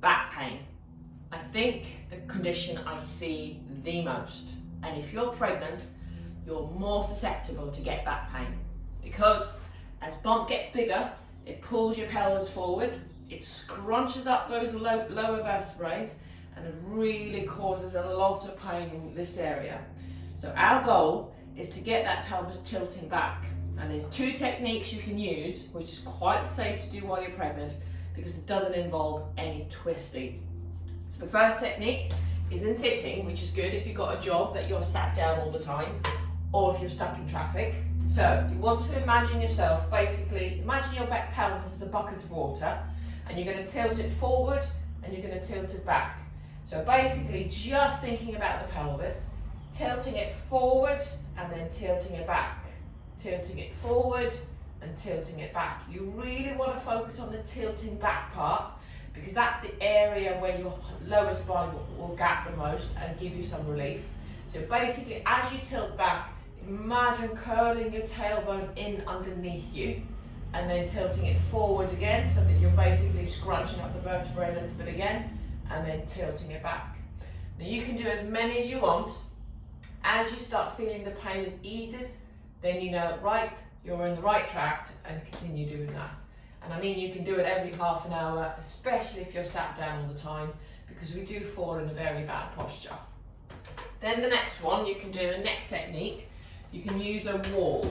Back pain. I think the condition I see the most. And if you're pregnant, you're more susceptible to get back pain because as bump gets bigger, it pulls your pelvis forward, it scrunches up those lower vertebrae, and it really causes a lot of pain in this area. So our goal is to get that pelvis tilting back. And there's two techniques you can use, which is quite safe to do while you're pregnant because it doesn't involve any twisting. So the first technique is in sitting, which is good if you've got a job that you're sat down all the time or if you're stuck in traffic. So you want to imagine yourself, basically, imagine your back pelvis as a bucket of water and you're going to tilt it forward and you're going to tilt it back. So basically just thinking about the pelvis, tilting it forward and then tilting it back. Tilting it forward and tilting it back. You really want to focus on the tilting back part because that's the area where your lower spine will gap the most and give you some relief. So basically as you tilt back, imagine curling your tailbone in underneath you and then tilting it forward again so that you're basically scrunching up the vertebrae a little bit again and then tilting it back. Now you can do as many as you want. As you start feeling the pain as eases, then you know, right, you're in the right track and continue doing that. And I mean, you can do it every half an hour, especially if you're sat down all the time, because we do fall in a very bad posture. Then the next one, you can do the next technique, you can use a wall.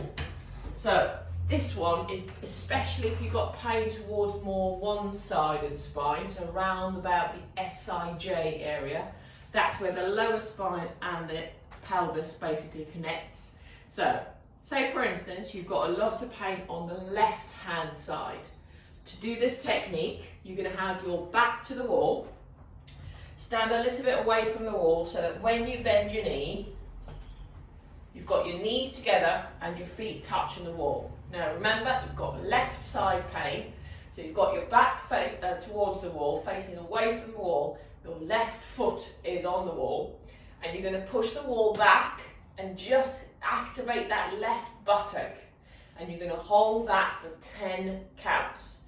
So this one is especially if you've got pain towards more one side of the spine, so around about the SIJ area, that's where the lower spine and the pelvis basically connects. So say for instance, you've got a lot of pain on the left hand side. To do this technique, you're going to have your back to the wall, stand a little bit away from the wall so that when you bend your knee, you've got your knees together and your feet touching the wall. Now remember, you've got left side pain, so you've got your back towards the wall, facing away from the wall, your left foot is on the wall, and you're going to push the wall back and just activate that left buttock, and you're going to hold that for 10 counts.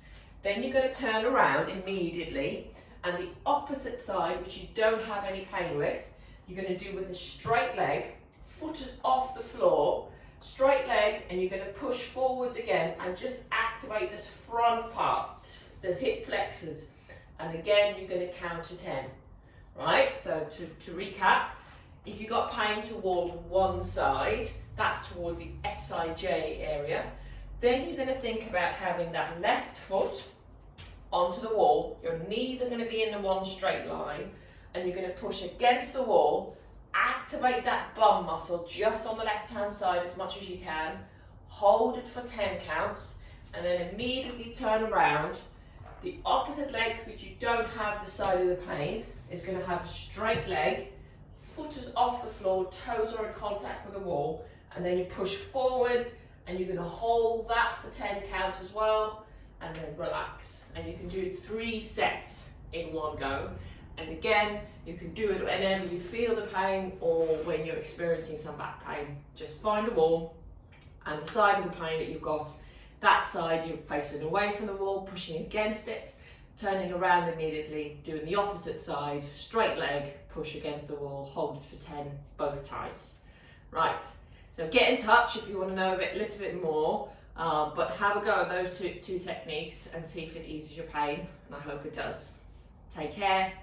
Then you're going to turn around immediately, and the opposite side, which you don't have any pain with, you're going to do with a straight leg, foot is off the floor, straight leg, and you're going to push forwards again and just activate this front part, the hip flexors, and again you're going to count to 10. Right, so to recap, if you've got pain towards one side, that's towards the SIJ area, then you're going to think about having that left foot onto the wall, your knees are going to be in the one straight line, and you're going to push against the wall, activate that bum muscle just on the left hand side as much as you can, hold it for 10 counts, and then immediately turn around. The opposite leg, which you don't have the side of the pain, is going to have a straight leg, foot is off the floor, toes are in contact with the wall, and then you push forward and you're going to hold that for 10 counts as well, and then relax. And you can do 3 sets in one go. And again, you can do it whenever you feel the pain or when you're experiencing some back pain. Just find a wall and the side of the pain that you've got, that side you're facing away from the wall, pushing against it, turning around immediately, doing the opposite side, straight leg, push against the wall, hold it for 10 both times. Right, so get in touch if you want to know a little bit more, but have a go at those two techniques and see if it eases your pain, and I hope it does. Take care.